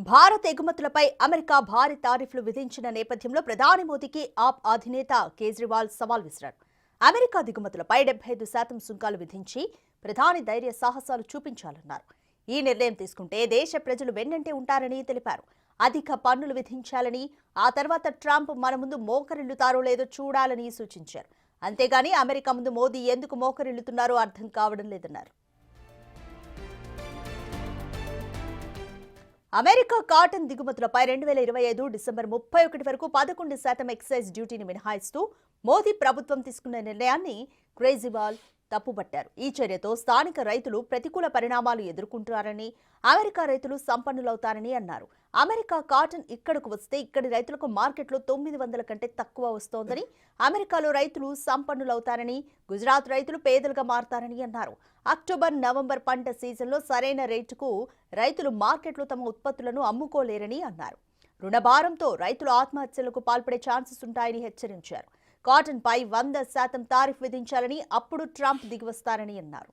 Bharat ఎగుమతులపై America భారీ టారిఫ్లు విధించిన నేపథ్యంలో ప్రధాని మోదీకి ఆప్ అధినేత కేజ్రీవాల్ సవాల్ విసిరారు. అమెరికా దిగుమతులపై 75% సుంకాలు విధించి ప్రధాని ధైర్య సాహసాలు చూపించాలన్నారు. ఈ నిర్ణయం తీసుకుంటే దేశ ప్రజలు వెన్నంటే ఉంటారని తెలిపారు. అధిక పన్నులు విధించాలని, ఆ తర్వాత ట్రంప్ మన ముందు మోకరిల్లుతారో లేదో చూడాలని సూచించారు. అంతేగాని అమెరికా ముందు మోదీ ఎందుకు మోకరిల్లుతున్నారో అర్థం కావడం లేదన్నారు. అమెరికా కాటన్ దిగుమతులపై 2025 డిసెంబర్ 31 వరకు 11% ఎక్సైజ్ డ్యూటీని మినహాయిస్తూ మోదీ ప్రభుత్వం తీసుకున్న నిర్ణయాన్ని కేజ్రీవాల్ తప్పుపట్టారు. ఈ చర్యతో స్థానిక రైతులు ప్రతికూల పరిణామాలు ఎదుర్కొంటారని, అమెరికా రైతులు సంపన్నులవుతారని అన్నారు. అమెరికా కాటన్ ఇక్కడకు వస్తే ఇక్కడి రైతులకు మార్కెట్లో 900 కంటే తక్కువ వస్తోందని, అమెరికాలో రైతులు సంపన్నులవుతారని, గుజరాత్ రైతులు పేదలుగా మారతారని అన్నారు. అక్టోబర్, నవంబర్ పంట సీజన్లో సరైన రేటుకు రైతులు మార్కెట్లో తమ ఉత్పత్తులను అమ్ముకోలేరని అన్నారు. రుణభారంతో రైతులు ఆత్మహత్యలకు పాల్పడే ఛాన్సెస్ ఉంటాయని హెచ్చరించారు. కాటన్ పై 100% టారిఫ్ విధించాలని, అప్పుడు ట్రంప్ దిగివస్తారని అన్నారు.